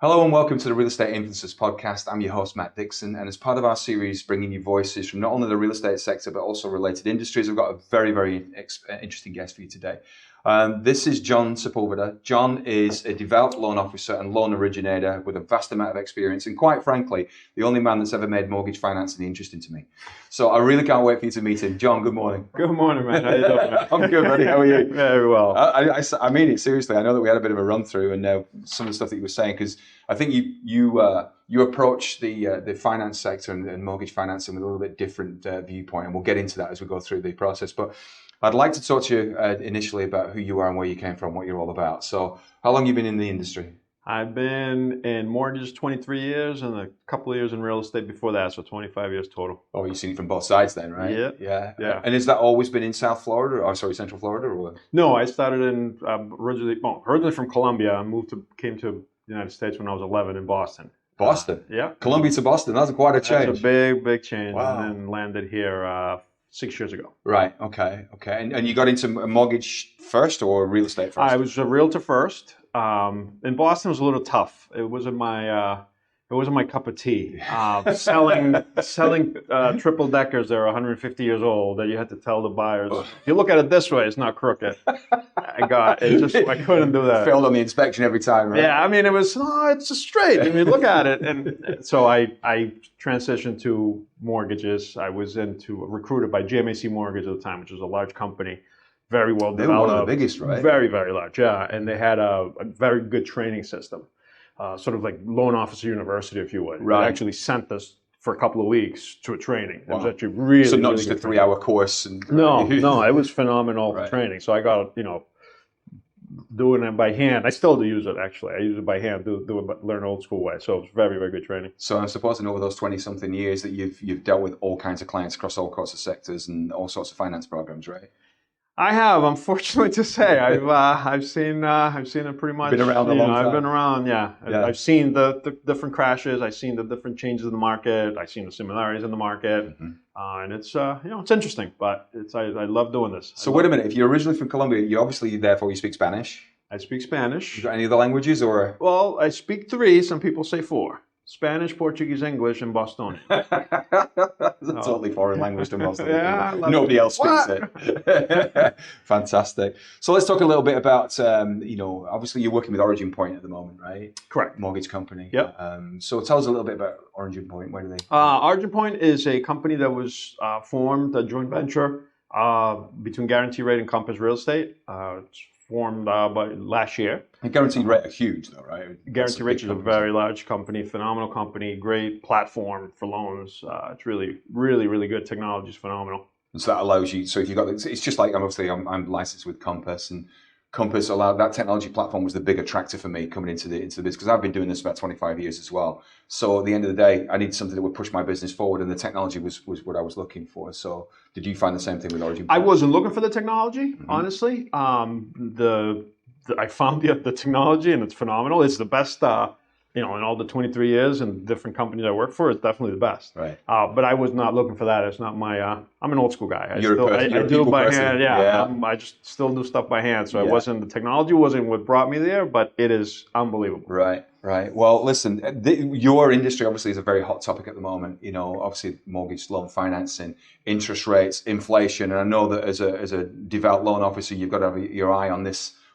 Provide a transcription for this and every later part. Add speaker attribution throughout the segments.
Speaker 1: Hello and welcome to the Real Estate Influencers Podcast. I'm your host, Matt Dixon, and as part of our series bringing you voices from not only the real estate sector but also related industries, I've got a very interesting guest for you today. This is John Sepulveda. John is a developed loan officer and loan originator with a vast amount of experience, and quite frankly, the only man that's ever made mortgage financing interesting to me. So I really can't wait for you to meet him. John, good morning.
Speaker 2: Good morning, man. How you doing, man?
Speaker 1: I'm good, buddy. How are you?
Speaker 2: Very well.
Speaker 1: I mean it seriously. I know that we had a bit of a run through, and some of the stuff that you were saying, because I think you approach the finance sector and mortgage financing with a little bit different viewpoint, and we'll get into that as we go through the process. But I'd like to talk to you initially about who you are and where you came from, what you're all about. So how long have you been in the industry?
Speaker 2: I've been in mortgages 23 years and a couple of years in real estate before that, so 25 years total.
Speaker 1: Oh, you've seen it from both sides then, right?
Speaker 2: Yeah.
Speaker 1: And has that always been in South Florida, or Central Florida? Or?
Speaker 2: No, I started in originally from Colombia. I came to the United States when I was 11 in Boston.
Speaker 1: Boston?
Speaker 2: Yeah.
Speaker 1: Colombia to Boston, that's quite a change.
Speaker 2: That's a big change.
Speaker 1: Wow.
Speaker 2: And then landed here 6 years ago.
Speaker 1: Right, okay. And you got into a mortgage first or real estate first?
Speaker 2: I was a realtor first. In Boston, it was a little tough. It wasn't my cup of tea. Selling triple deckers that are 150 years old that you had to tell the buyers, if you look at it this way, it's not crooked. I couldn't do that.
Speaker 1: Failed on the inspection every time, right?
Speaker 2: Yeah, I mean, it's just straight. I mean, look at it. And so I transitioned to mortgages. I was recruited by GMAC Mortgage at the time, which was a large company. Very well developed.
Speaker 1: They were one of the biggest, right?
Speaker 2: Very large, yeah. And they had a very good training system, sort of like loan officer university, if you would.
Speaker 1: Right.
Speaker 2: They actually sent us for a couple of weeks to a training.
Speaker 1: Wow.
Speaker 2: It was actually really
Speaker 1: So not
Speaker 2: really
Speaker 1: just
Speaker 2: good
Speaker 1: a 3-hour course?
Speaker 2: No, it was phenomenal
Speaker 1: Right.
Speaker 2: training. So I got, doing it by hand. I still do use it, actually. I use it by hand, learn old school way. So it was very good training.
Speaker 1: So I'm supposing over those 20-something years that you've dealt with all kinds of clients across all sorts of sectors and all sorts of finance programs, right?
Speaker 2: I have, unfortunately to say, I've seen it pretty much.
Speaker 1: Been around a long time.
Speaker 2: I've been around, yeah. I've seen the different crashes. I've seen the different changes in the market. I've seen the similarities in the market, and it's it's interesting. But I love doing this.
Speaker 1: So wait a minute. If you're originally from Colombia, you obviously therefore you speak Spanish.
Speaker 2: I speak Spanish.
Speaker 1: You got any other languages or?
Speaker 2: Well, I speak 3. Some people say 4. Spanish, Portuguese, English, and Bostonian.
Speaker 1: That's a totally foreign language to most of the people. Nobody else speaks it. Fantastic. So let's talk a little bit about, obviously you're working with Origin Point at the moment, right?
Speaker 2: Correct.
Speaker 1: Mortgage company.
Speaker 2: Yep.
Speaker 1: So tell us a little bit about Origin Point. Where do they?
Speaker 2: Origin Point is a company that was formed, a joint venture between Guarantee Rate and Compass Real Estate. It's formed by last year.
Speaker 1: And Guarantee Rate are huge though, right?
Speaker 2: Guarantee Rate is a very large company, phenomenal company, great platform for loans. It's really good. Technology is phenomenal.
Speaker 1: And so that allows you, so if you've got, it's just like, obviously I'm licensed with Compass, and Compass allowed, that technology platform was the big attractor for me coming into this, because I've been doing this for about 25 years as well. So at the end of the day, I needed something that would push my business forward, and the technology was what I was looking for. So did you find the same thing with Origin?
Speaker 2: I wasn't looking for the technology, honestly. I found the technology, and it's phenomenal. It's the best, in all the 23 years and different companies I work for, it's definitely the best.
Speaker 1: Right.
Speaker 2: But I was not looking for that. It's not my, I'm an old school guy. I
Speaker 1: You're a
Speaker 2: do it by
Speaker 1: person.
Speaker 2: hand. Yeah. I just still do stuff by hand. So the technology wasn't what brought me there, but it is unbelievable.
Speaker 1: Right. Well, listen, your industry obviously is a very hot topic at the moment. Obviously mortgage loan financing, interest rates, inflation. And I know that as a devout loan officer, you've got to have your eye on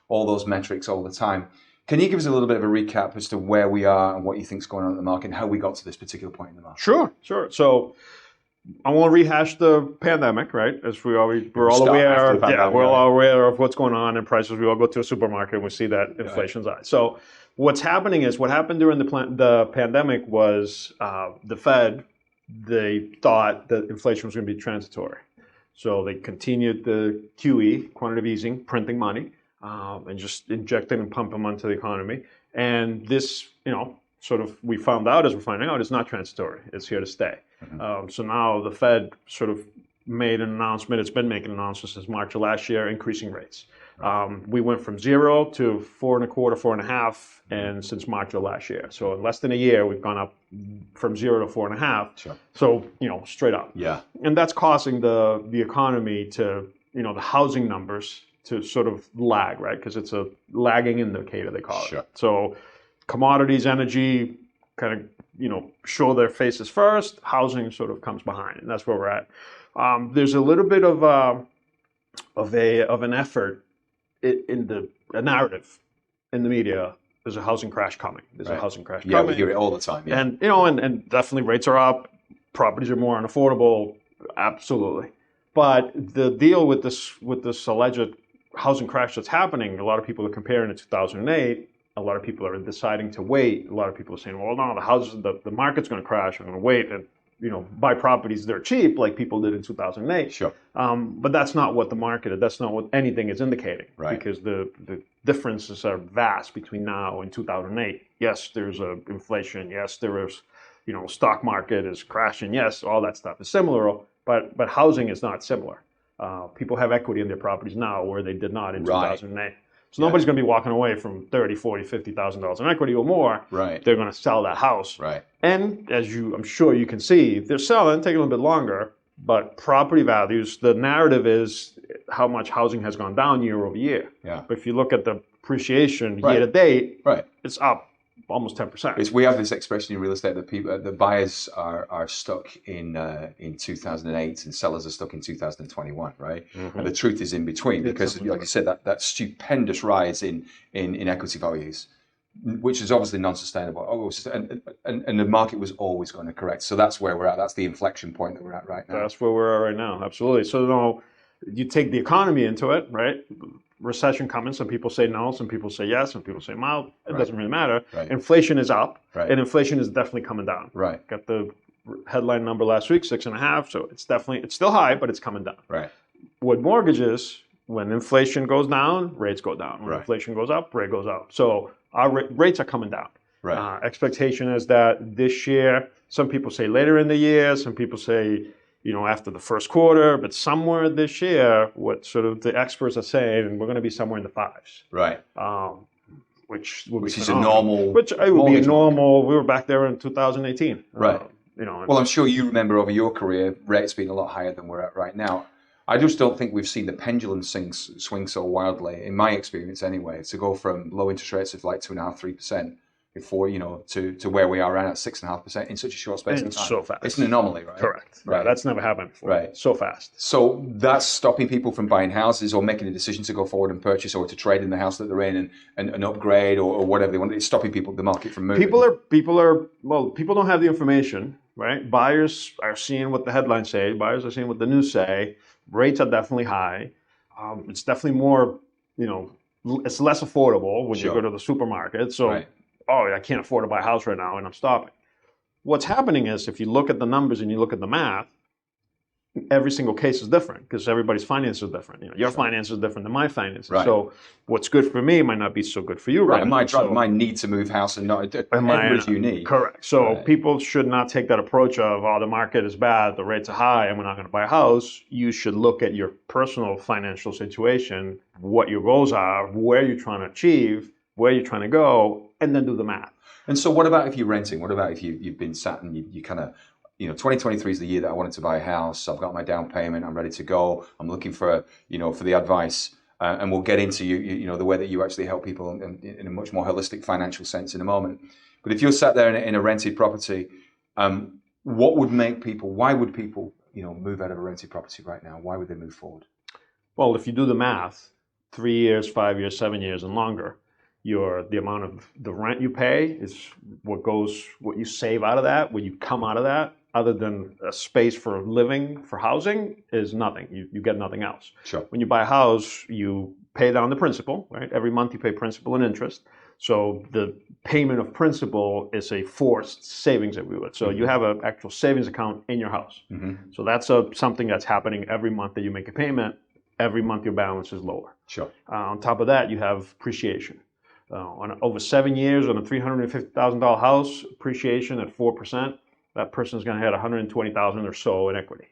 Speaker 1: all those metrics all the time. Can you give us a little bit of a recap as to where we are and what you think is going on in the market and how we got to this particular point in the market?
Speaker 2: Sure. So I won't rehash the pandemic, right? As we're all aware. We're all aware of what's going on in prices. We all go to a supermarket and we see that inflation's high. So what's happening is, what happened during the pandemic was the Fed, they thought that inflation was going to be transitory. So they continued the QE, quantitative easing, printing money. And just injecting and pumping them into the economy. And this, sort of, we found out as we're finding out, it's not transitory. It's here to stay. So now the Fed sort of made an announcement. It's been making announcements since March of last year, increasing rates. We went from 0 to 4.25, 4.5, and since March of last year. So in less than a year, we've gone up from 0 to 4.5.
Speaker 1: Sure.
Speaker 2: So, straight up.
Speaker 1: Yeah.
Speaker 2: And that's causing the economy to, the housing numbers to sort of lag, right? Because it's a lagging indicator, they call it.
Speaker 1: Sure.
Speaker 2: So commodities, energy, kind of, show their faces first. Housing sort of comes behind, and that's where we're at. There's a little bit of an effort in a narrative in the media. There's a housing crash coming. There's a housing crash coming.
Speaker 1: Yeah, we hear it all the time. Yeah.
Speaker 2: And and definitely rates are up. Properties are more unaffordable. Absolutely. But the deal with this alleged housing crash that's happening, a lot of people are comparing it to 2008. A lot of people are deciding to wait. A lot of people are saying, well, no, the market's going to crash. I'm going to wait and buy properties that are cheap like people did in 2008.
Speaker 1: Sure.
Speaker 2: But that's not what the market is. That's not what anything is indicating.
Speaker 1: Right.
Speaker 2: Because the differences are vast between now and 2008. Yes, there's inflation. Yes, there is, stock market is crashing. Yes, all that stuff is similar, but housing is not similar. People have equity in their properties now where they did not in 2008. So nobody's going to be walking away from $30,000, $40,000, $50,000 in equity or more.
Speaker 1: Right.
Speaker 2: They're going to sell that house.
Speaker 1: Right.
Speaker 2: And I'm sure you can see, they're selling, taking a little bit longer, but property values, the narrative is how much housing has gone down year over year.
Speaker 1: Yeah.
Speaker 2: But if you look at the appreciation year to date, it's up almost 10%.
Speaker 1: We have this expression in real estate that the buyers are stuck in 2008 and sellers are stuck in 2021, right? Mm-hmm. And the truth is in between, because like you said, that stupendous rise in equity values, which is obviously non-sustainable. And the market was always going to correct. So that's where we're at. That's the inflection point that we're at right now.
Speaker 2: That's where we're at right now. Absolutely. So you take the economy into it, right? Recession coming. Some people say no. Some people say yes. Some people say mild. It doesn't really matter.
Speaker 1: Right.
Speaker 2: Inflation is up,
Speaker 1: and
Speaker 2: inflation is definitely coming down.
Speaker 1: Right.
Speaker 2: Got the headline number last week, 6.5. So it's still high, but it's coming down.
Speaker 1: Right.
Speaker 2: With mortgages, when inflation goes down, rates go down. When inflation goes up, rate goes up. So our rates are coming down.
Speaker 1: Right.
Speaker 2: Expectation is that this year, some people say later in the year, some people say after the first quarter, but somewhere this year, what sort of the experts are saying, we're going to be somewhere in the 5s.
Speaker 1: Right.
Speaker 2: Which
Speaker 1: is a normal.
Speaker 2: Which it would be a normal. We were back there in 2018.
Speaker 1: Right. Well, I'm sure you remember over your career, rates being a lot higher than we're at right now. I just don't think we've seen the pendulum swing so wildly, in my experience anyway, to go from low interest rates of like 2.5%, 3%. Before to where we are at 6.5% in such a short space of time.
Speaker 2: So fast.
Speaker 1: It's an anomaly, right?
Speaker 2: Correct. Right. That's never happened before.
Speaker 1: Right.
Speaker 2: So fast.
Speaker 1: So that's stopping people from buying houses or making a decision to go forward and purchase or to trade in the house that they're in and upgrade or whatever they want. It's stopping the market from moving.
Speaker 2: People don't have the information, right? Buyers are seeing what the headlines say. Buyers are seeing what the news say. Rates are definitely high. It's definitely more, it's less affordable when you go to the supermarket. So. I can't afford to buy a house right now, and I'm stopping. What's happening is, if you look at the numbers and you look at the math, every single case is different because everybody's finances are different. Your finances are different than my finances.
Speaker 1: Right.
Speaker 2: So what's good for me might not be so good for you.
Speaker 1: Right. My need to move house and not everybody's unique.
Speaker 2: Correct. So people should not take that approach of, the market is bad, the rates are high, and we're not going to buy a house. You should look at your personal financial situation, what your goals are, where you're trying to achieve, where you're trying to go, and then do the math.
Speaker 1: And so what about if you're renting? What about if you've been sat and you kind of, 2023 is the year that I wanted to buy a house. I've got my down payment. I'm ready to go. I'm looking for the advice. And we'll get into the way that you actually help people in a much more holistic financial sense in a moment. But if you're sat there in a rented property, why would people, move out of a rented property right now? Why would they move forward?
Speaker 2: Well, if you do the math, 3 years, 5 years, 7 years, and longer, the amount of the rent you pay is what you save out of that, when you come out of that, other than a space for living, for housing, is nothing. You get nothing else.
Speaker 1: Sure.
Speaker 2: When you buy a house, you pay down the principal, right? Every month you pay principal and interest. So the payment of principal is a forced savings that we would. So you have an actual savings account in your house. Mm-hmm. So that's something that's happening every month that you make a payment. Every month your balance is lower.
Speaker 1: Sure.
Speaker 2: On top of that, you have appreciation. Over 7 years on a $350,000 house, appreciation at 4%, that person's going to have $120,000 or so in equity.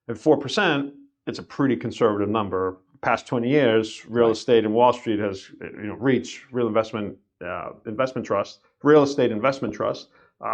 Speaker 2: At 4%, it's a pretty conservative number. Past 20 years, real estate in Wall Street has, reached real investment trust. Real estate investment trusts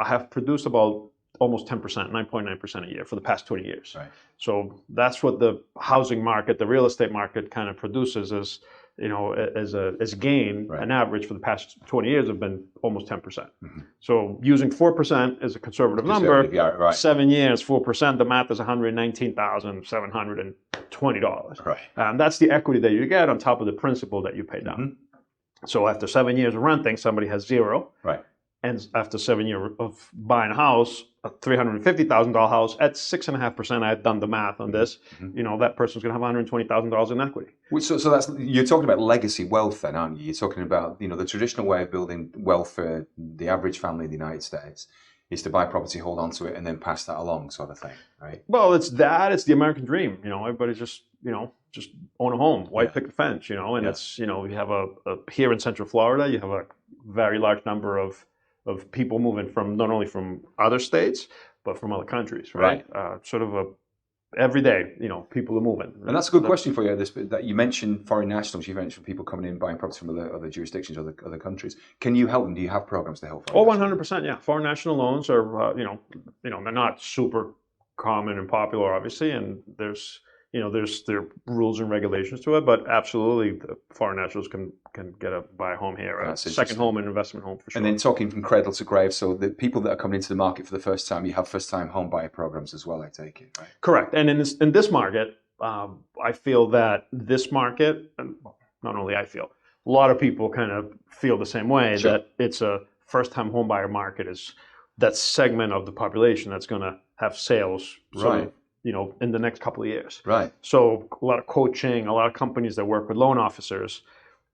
Speaker 2: have produced about almost 10%, 9.9% a year for the past 20 years.
Speaker 1: Right.
Speaker 2: So that's what the housing market, the real estate market kind of produces, is as a gain, an average for the past 20 years have been almost 10%. Mm-hmm. So using 4% as a conservative number, 7 years, 4%, the math is $119,720.
Speaker 1: Right.
Speaker 2: That's the equity that you get on top of the principal that you pay down. Mm-hmm. So after 7 years of renting, somebody has zero.
Speaker 1: Right.
Speaker 2: And after 7 years of buying a house, a $350,000 house at 6.5%, I had done the math on this. Mm-hmm. That person's going to have $120,000 in equity.
Speaker 1: So that's, you're talking about legacy wealth, then, aren't you? You're talking about the traditional way of building wealth for the average family in the United States is to buy property, hold on to it, and then pass that along, sort of thing, right?
Speaker 2: Well, it's the American dream. Everybody just own a home, white picket fence. And it's you have here in Central Florida, you have a very large number of people moving from not only from other states but from other countries, right? Sort of every day, people are moving. Right?
Speaker 1: And that's a good question for you. That you mentioned foreign nationals, you mentioned people coming in buying property from other jurisdictions, other countries. Can you help them? Do you have programs to help?
Speaker 2: 100%. Yeah, foreign national loans are they're not super common and popular, obviously, and there's there are rules and regulations to it, but absolutely, the foreign nationals can buy a home here, a second home, an investment home for sure.
Speaker 1: And then talking from cradle to grave, so the people that are coming into the market for the first time, you have first-time home buyer programs as well, I take it, right?
Speaker 2: Correct. And in this market, I feel that this market, and not only I feel, a lot of people kind of feel the same way, that it's a first-time home buyer market is that segment of the population that's going to have sales.
Speaker 1: Right.
Speaker 2: In the next couple of years.
Speaker 1: Right.
Speaker 2: So a lot of coaching, a lot of companies that work with loan officers,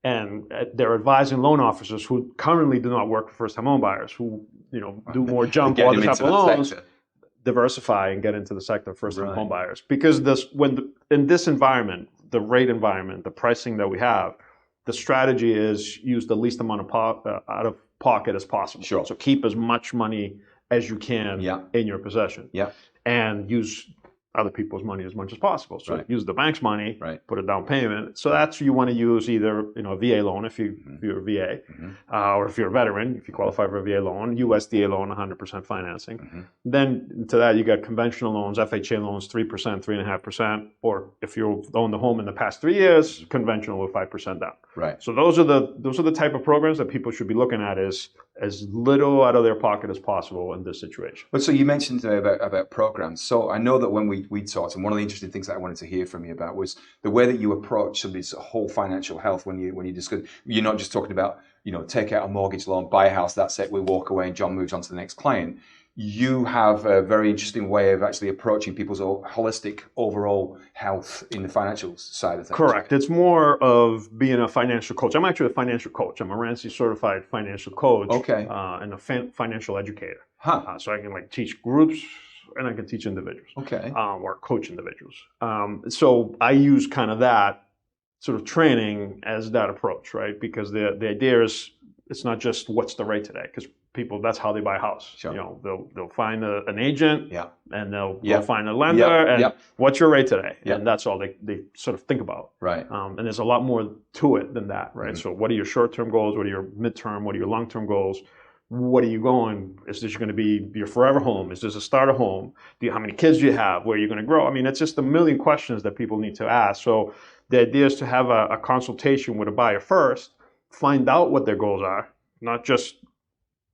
Speaker 2: and they're advising loan officers who currently do not work for first-time home buyers, who do more jump or other type of loans, diversify and get into the sector of first-time home buyers. Because in this environment, the rate environment, the pricing that we have, the strategy is use the least amount of out of pocket as possible.
Speaker 1: Sure.
Speaker 2: So keep as much money as you can in your possession.
Speaker 1: Yeah.
Speaker 2: And use other people's money as much as possible. So use the bank's money, put a down payment. So that's you want to use either a VA loan if you're a VA, or if you're a veteran, if you qualify for a VA loan, USDA loan, 100% financing. Then to that you got conventional loans, FHA loans, 3%, 3.5%, or if you owned the home in the past 3 years, conventional with 5% down.
Speaker 1: Right.
Speaker 2: So those are the type of programs that people should be looking at is as little out of their pocket as possible in this situation.
Speaker 1: But so you mentioned today about programs. So I know that when we talked, and one of the interesting things that I wanted to hear from you about was the way that you approach somebody's whole financial health when you discuss. You're not just talking about take out a mortgage loan, buy a house, that's it, we walk away, and John moves on to the next client. You have a very interesting way of actually approaching people's holistic overall health in the financial side of things.
Speaker 2: Correct. It's more of being a financial coach. I'm actually a financial coach. I'm a Ramsey certified financial coach.
Speaker 1: Okay.
Speaker 2: And a financial educator.
Speaker 1: Huh.
Speaker 2: So I can teach groups and I can teach individuals.
Speaker 1: Okay.
Speaker 2: Or coach individuals. So I use kind of that sort of training as that approach, right? Because the idea is it's not just what's the rate today, because people, that's how they buy a house.
Speaker 1: Sure.
Speaker 2: They'll find an agent, and they'll find a lender, and what's your rate today? And that's all they sort of think about.
Speaker 1: Right.
Speaker 2: And there's a lot more to it than that, right? So what are your short-term goals? What are your midterm? What are your long-term goals? What are you going? Is this going to be your forever home? Is this a starter home? How many kids do you have? Where are you going to grow? I mean, it's just a million questions that people need to ask. So the idea is to have a consultation with a buyer first, find out what their goals are, not just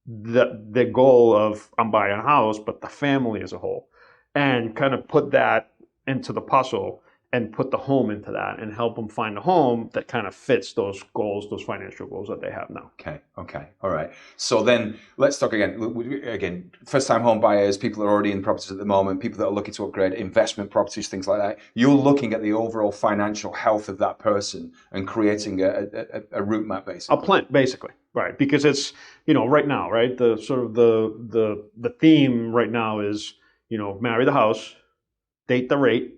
Speaker 2: the goal of I'm buying a house, but the family as a whole, and kind of put that into the puzzle and put the home into that and help them find a home that kind of fits those goals, those financial goals that they have now.
Speaker 1: Okay. All right. So then let's talk again, first-time home buyers, people that are already in properties at the moment, people that are looking to upgrade, investment properties, things like that. You're looking at the overall financial health of that person and creating a route map, basically.
Speaker 2: A plan, basically. Right. Because it's, right now, right, the sort of the theme right now is, marry the house, date the rate,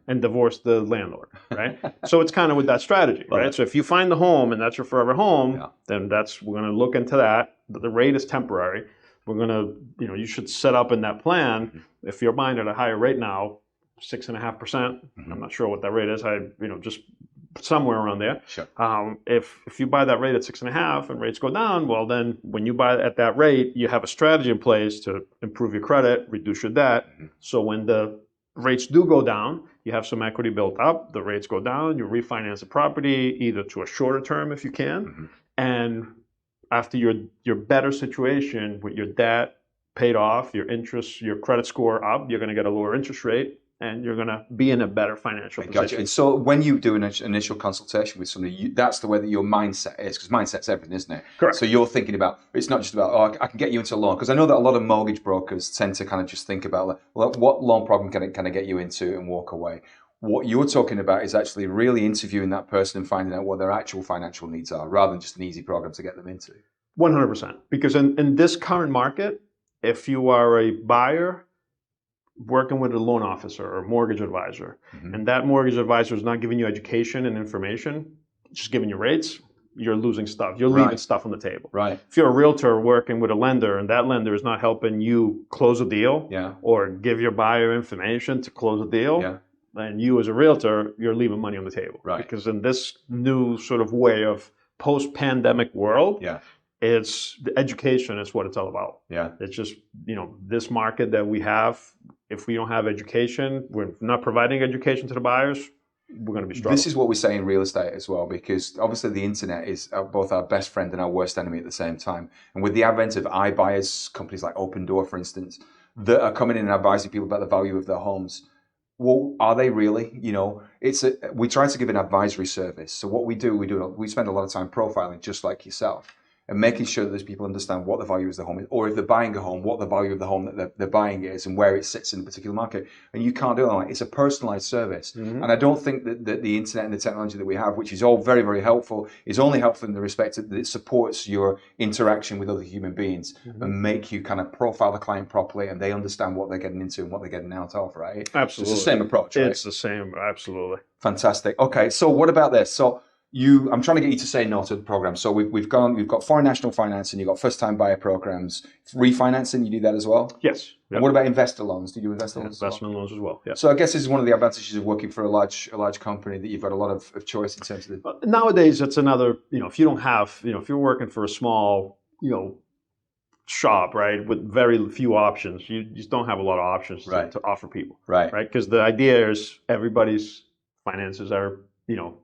Speaker 2: and divorce the landlord, right? So it's kind of with that strategy, right? So if you find the home and that's your forever home, then we're going to look into that. The rate is temporary. We're going to, you should set up in that plan. If you're buying at a higher rate now, 6.5%, I'm not sure what that rate is. Just somewhere around there.
Speaker 1: Sure.
Speaker 2: If you buy that rate at 6.5 and rates go down, well, then when you buy at that rate, you have a strategy in place to improve your credit, reduce your debt. So when the rates do go down, you have some equity built up, the rates go down, you refinance the property either to a shorter term if you can, and after your better situation with your debt paid off, your interest, your credit score up, you're going to get a lower interest rate, and you're going to be in a better financial position.
Speaker 1: Gotcha. And so when you do an initial consultation with somebody, that's the way that your mindset is, because mindset's everything, isn't it?
Speaker 2: Correct.
Speaker 1: So you're thinking about, it's not just about, oh, I can get you into a loan, because I know that a lot of mortgage brokers tend to kind of just think about, well, what loan problem can I get you into and walk away? What you're talking about is actually really interviewing that person and finding out what their actual financial needs are, rather than just an easy program to get them into.
Speaker 2: 100%. Because in this current market, if you are a buyer working with a loan officer or mortgage advisor, and that mortgage advisor is not giving you education and information, just giving you rates, you're losing stuff. You're leaving stuff on the table.
Speaker 1: Right.
Speaker 2: If you're a realtor working with a lender and that lender is not helping you close a deal or give your buyer information to close a deal, then you as a realtor, you're leaving money on the table.
Speaker 1: Right.
Speaker 2: Because in this new sort of way of post-pandemic world, it's the education is what it's all about.
Speaker 1: Yeah.
Speaker 2: It's just, this market that we have, if we don't have education, we're not providing education to the buyers, we're going to be struggling.
Speaker 1: This is what we say in real estate as well, because obviously the internet is both our best friend and our worst enemy at the same time. And with the advent of iBuyers, companies like Open Door, for instance, that are coming in and advising people about the value of their homes, well, are they really? We try to give an advisory service. So what we spend a lot of time profiling, just like yourself, and making sure that those people understand what the value of the home is, or if they're buying a home, what the value of the home that they're buying is and where it sits in a particular market. And you can't do that. It's a personalized service. And I don't think that the internet and the technology that we have, which is all very, very helpful, is only helpful in the respect that it supports your interaction with other human beings and make you kind of profile the client properly, and they understand what they're getting into and what they're getting out of, right?
Speaker 2: Absolutely.
Speaker 1: So it's the same approach, right?
Speaker 2: It's the same, absolutely.
Speaker 1: Fantastic. Okay, so what about this? So I'm trying to get you to say no to the program. So we've got foreign national financing, you've got first-time buyer programs, refinancing. You do that as well?
Speaker 2: Yes. Yep.
Speaker 1: And what about investor loans? Do you do investor loans?
Speaker 2: Investment loans as well. Yeah.
Speaker 1: So I guess this is one of the advantages of working for a large company, that you've got a lot of choice in terms of the.
Speaker 2: Nowadays, it's another. If you don't have, if you're working for a small, shop, right, with very few options, you just don't have a lot of options to offer people. Right. Because the idea is everybody's finances are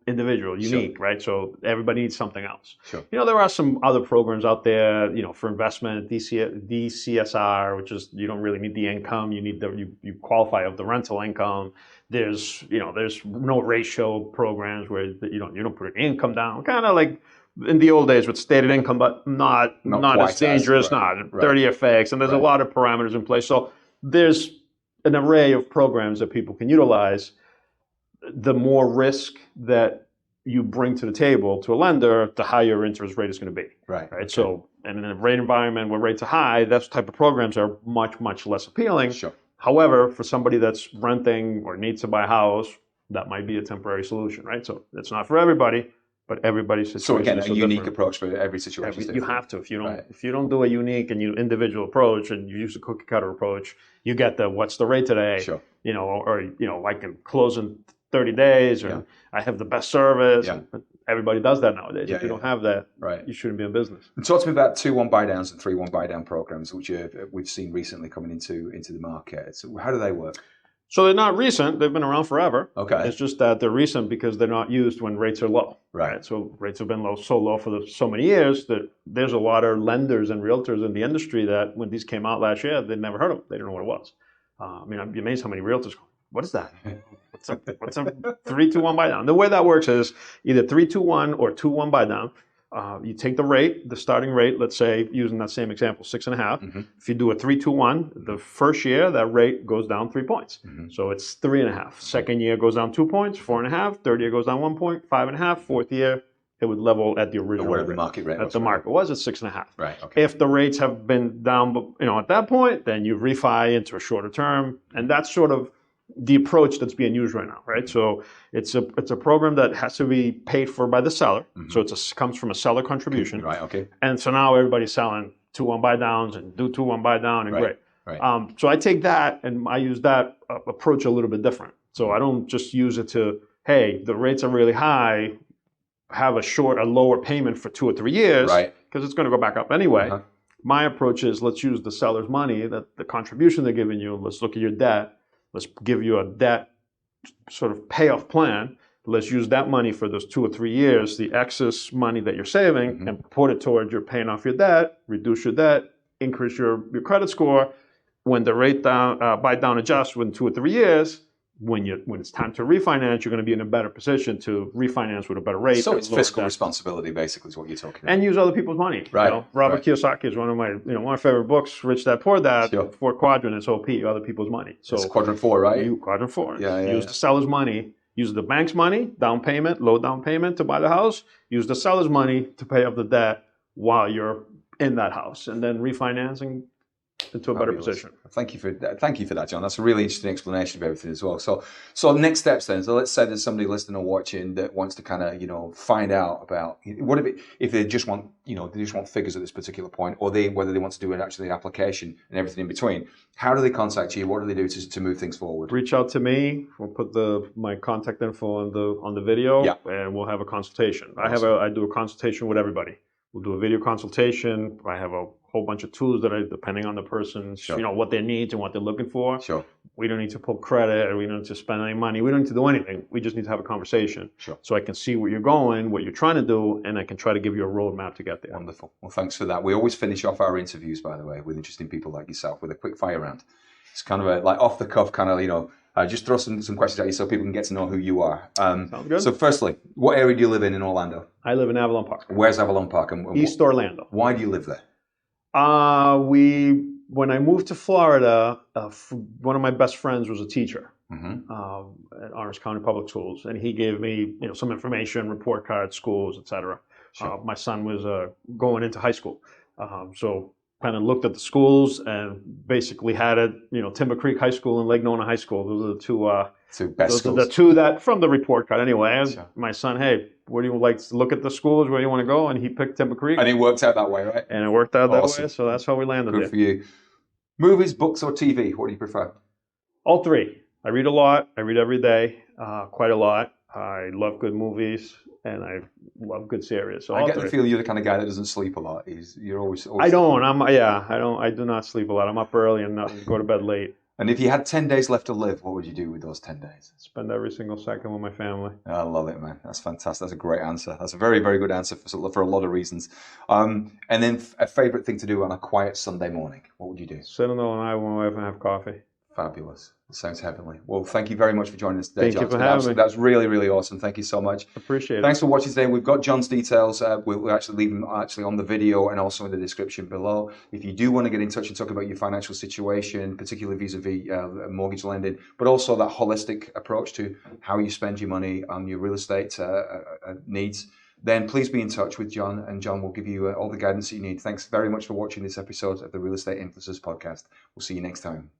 Speaker 2: individual, unique, right? So everybody needs something else.
Speaker 1: Sure.
Speaker 2: There are some other programs out there, for investment, DCSR, which is you don't really need the income, you need you qualify of the rental income. There's no ratio programs where you don't put your income down, kind of like in the old days with stated income, but not as dangerous, not 30-year fixed, and there's a lot of parameters in place. So there's an array of programs that people can utilize. The more risk that you bring to the table to a lender, the higher your interest rate is going to be. Right. Okay. So, and in a rate environment where rates are high, those type of programs are much, much less appealing.
Speaker 1: Sure.
Speaker 2: However, for somebody that's renting or needs to buy a house, that might be a temporary solution, right? So it's not for everybody, but everybody's situation.
Speaker 1: So again,
Speaker 2: is
Speaker 1: a unique approach for every situation.
Speaker 2: You have to. If you don't do a unique and individual approach and you use the cookie cutter approach, you get what's the rate today?
Speaker 1: Sure.
Speaker 2: I can close in 30 days, or I have the best service. Yeah. Everybody does that nowadays. If you don't have that, you shouldn't be in business.
Speaker 1: And talk to me about 2-1 buy downs and 3-1 buy down programs, which we've seen recently coming into the market. So how do they work?
Speaker 2: So they're not recent. They've been around forever.
Speaker 1: Okay.
Speaker 2: It's just that they're recent because they're not used when rates are low. Right. So rates have been so low for so many years that there's a lot of lenders and realtors in the industry that when these came out last year, they'd never heard of them. They didn't know what it was. I'd be amazed how many realtors go, what is that? What's a 3-2-1 buy down? The way that works is either 3-2-1 or 2-1 buy down. You take the starting rate, let's say, using that same example, 6.5. If you do a 3-2-1, the first year that rate goes down 3 points. So it's 3.5. Second year goes down 2 points, 4.5. Third year goes down 1 point, 5.5. Fourth year, it would level at the original
Speaker 1: rate. The market rate.
Speaker 2: At the market was at 6.5.
Speaker 1: Right. Okay.
Speaker 2: If the rates have been down, at that point, then you refi into a shorter term, and that's sort of the approach that's being used right now, right? So it's a program that has to be paid for by the seller. So it comes from a seller contribution.
Speaker 1: Right. Okay.
Speaker 2: And so now everybody's selling 2-1 buy downs and do 2-1 buy down and great.
Speaker 1: Right.
Speaker 2: So I take that and I use that approach a little bit different. So I don't just use it to, hey, the rates are really high, have a lower payment for 2 or 3 years,
Speaker 1: right?
Speaker 2: Because it's going to go back up anyway. My approach is let's use the seller's money, the contribution they're giving you. Let's look at your debt. Let's give you a debt sort of payoff plan. Let's use that money for those 2 or 3 years, the excess money that you're saving, and put it towards your paying off your debt, reduce your debt, increase your credit score. When the rate buy down adjusts within 2 or 3 years, when it's time to refinance, you're going to be in a better position to refinance with a better rate.
Speaker 1: So it's fiscal responsibility, basically, is what you're talking about.
Speaker 2: And use other people's money.
Speaker 1: Right.
Speaker 2: Robert Kiyosaki is one of my favorite books. Rich Dad Poor Dad. Sure. 4 quadrant is OP, other people's money. So
Speaker 1: it's quadrant 4, right?
Speaker 2: Quadrant 4.
Speaker 1: Yeah.
Speaker 2: Use the seller's money. Use the bank's money, down payment, low down payment to buy the house. Use the seller's money to pay off the debt while you're in that house, and then refinancing into a better position.
Speaker 1: Thank you for that, John. That's a really interesting explanation of everything as well. So next steps then. So let's say there's somebody listening or watching that wants to kind of find out about what if they just want figures at this particular point, or whether they want to do an application and everything in between. How do they contact you? What do they do to move things forward?
Speaker 2: Reach out to me. We'll put my contact info on the video, and we'll have a consultation. Awesome. I do a consultation with everybody. We'll do a video consultation. I have a whole bunch of tools that depending on the person's, what their needs and what they're looking for.
Speaker 1: Sure.
Speaker 2: We don't need to pull credit, or we don't need to spend any money. We don't need to do anything. We just need to have a conversation.
Speaker 1: Sure.
Speaker 2: So I can see where you're going, what you're trying to do, and I can try to give you a roadmap to get there.
Speaker 1: Wonderful. Well, thanks for that. We always finish off our interviews, by the way, with interesting people like yourself with a quick fire round. It's kind of a off the cuff kind of, just throw some questions at you so people can get to know who you are.
Speaker 2: Sounds good.
Speaker 1: So firstly, what area do you live in Orlando?
Speaker 2: I live in Avalon Park.
Speaker 1: Where's Avalon Park? And
Speaker 2: East Orlando.
Speaker 1: Why do you live there?
Speaker 2: When I moved to Florida, one of my best friends was a teacher at Orange County Public Schools, and he gave me some information, report cards, schools, etc. Sure. My son was going into high school, so kind of looked at the schools and basically had it, Timber Creek High School and Lake Nona High School. Those are the two
Speaker 1: best schools.
Speaker 2: The two that from the report card anyway. Sure. My son, hey, where do you like to look at the schools? Where do you want to go? And he picked Timber Creek.
Speaker 1: And it worked out that way, right?
Speaker 2: And it worked out that way. So that's how we landed there.
Speaker 1: Good for you. Movies, books, or TV? What do you prefer?
Speaker 2: All 3. I read a lot. I read every day, quite a lot. I love good movies, and I love good series. So
Speaker 1: I get the feel you're the kind of guy that doesn't sleep a lot. You're always
Speaker 2: I don't. I do not sleep a lot. I'm up early and go to bed late.
Speaker 1: And if you had 10 days left to live, what would you do with those 10 days?
Speaker 2: Spend every single second with my family.
Speaker 1: I love it, man. That's fantastic. That's a great answer. That's a very, very good answer for a lot of reasons. And then a favorite thing to do on a quiet Sunday morning, what would you do?
Speaker 2: Sit on the line with my wife and have coffee.
Speaker 1: Fabulous. It sounds heavenly. Well, thank you very much for joining us today, John.
Speaker 2: Thank you for having me.
Speaker 1: That's really, really awesome. Thank you so much.
Speaker 2: Appreciate it.
Speaker 1: Thanks for watching today. We've got John's details. We'll actually leave them on the video and also in the description below. If you do want to get in touch and talk about your financial situation, particularly vis-a-vis mortgage lending, but also that holistic approach to how you spend your money on your real estate needs, then please be in touch with John, and John will give you all the guidance that you need. Thanks very much for watching this episode of the Real Estate Influencers Podcast. We'll see you next time.